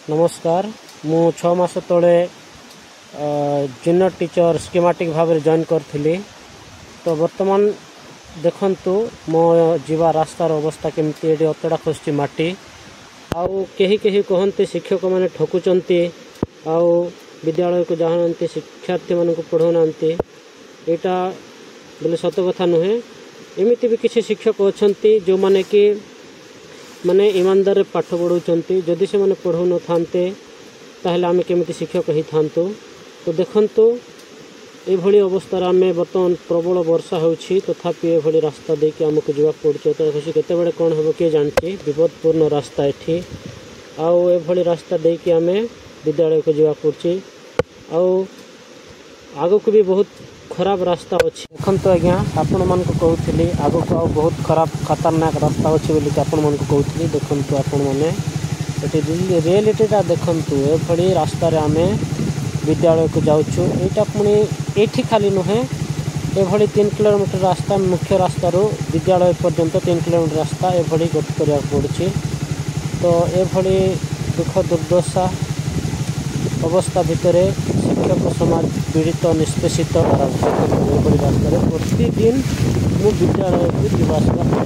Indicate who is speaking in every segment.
Speaker 1: नमस्कार मु 6 मास तले जूनियर टीचर स्कीमेटिक भाव में जॉइन करी। तो वर्तमान देखंतु मो जीवा रास्तार अवस्था केमती एडी अतड़ा खसुची माटी आउ कहीं कहीं कहते शिक्षक मैंने ठकुचंती आउ विद्यालय को जाना शिक्षार्थी मान पढ़ाऊना यहाँ बोले सत कथा नुहे। एमती भी किसी शिक्षक अच्छा जो माने कि माने ईमानदार पाठ पढ़ाऊँ जदि से मैंने पढ़ाऊ न था ताहले आमे केमिति शिक्षक ही थांतु। तो देखंतु एभली अवस्था आम बर्तमान प्रबल वर्षा होछि तथापि एभली रास्ता देके आमको जीवा पड़ुछि। तो केते बेले कौन हम किए जानछि विपदपूर्ण रास्ता एठी आउ एभली रास्ता देके आमे विद्यालय को जीवा पड़ुछि आउ आगो को भी बहुत खराब रास्ता अच्छी। देखो आज्ञा आपण मान कहूली आग को आउ बहुत खराब खतरनाक रास्ता अच्छी बोलिक आपण मान कहूली। देखो आपण मैंने रियलिटीटा देखु एभली रास्तार आम विद्यालय को जाऊँ यहाँ पुणी ये खाली नुहे एभली 3 किलोमीटर रास्ता मुख्य रास्तार विद्यालय पर्यंत 3 किलोमीटर रास्ता एभली गति करने पड़ी। तो एभली दुख दुर्दशा अवस्था भितर शिक्षक समाज पीड़ित निष्पेषित एभली रास्तार प्रतिदिन मु विद्यालय को जावासवा कर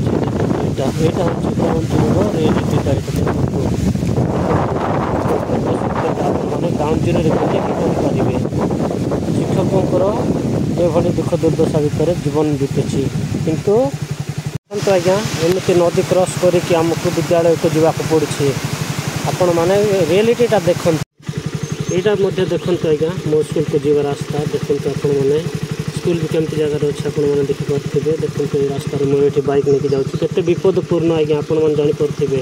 Speaker 1: यहाँ हूँ गाँव रियलिटी मैंने गाँव जीरो करेंगे शिक्षकों एभली दुख दुर्दशा भितर जीवन बीतुची। किंतु आज्ञा एमती नदी क्रॉस करके आमको विद्यालय को जावाक पड़ी। आपण मैंने रियलिटीटा देखते यहाँ देखते आज्ञा मो स्कूल को जीवा रास्ता देखते आपण मैंने स्कूल भी केमती जगार अच्छे आपने देखिपे। देखते रास्तार मुझे बाइक नहीं जाऊँगी केते विपदपूर्ण आज्ञा आपण मैंने जानीपे।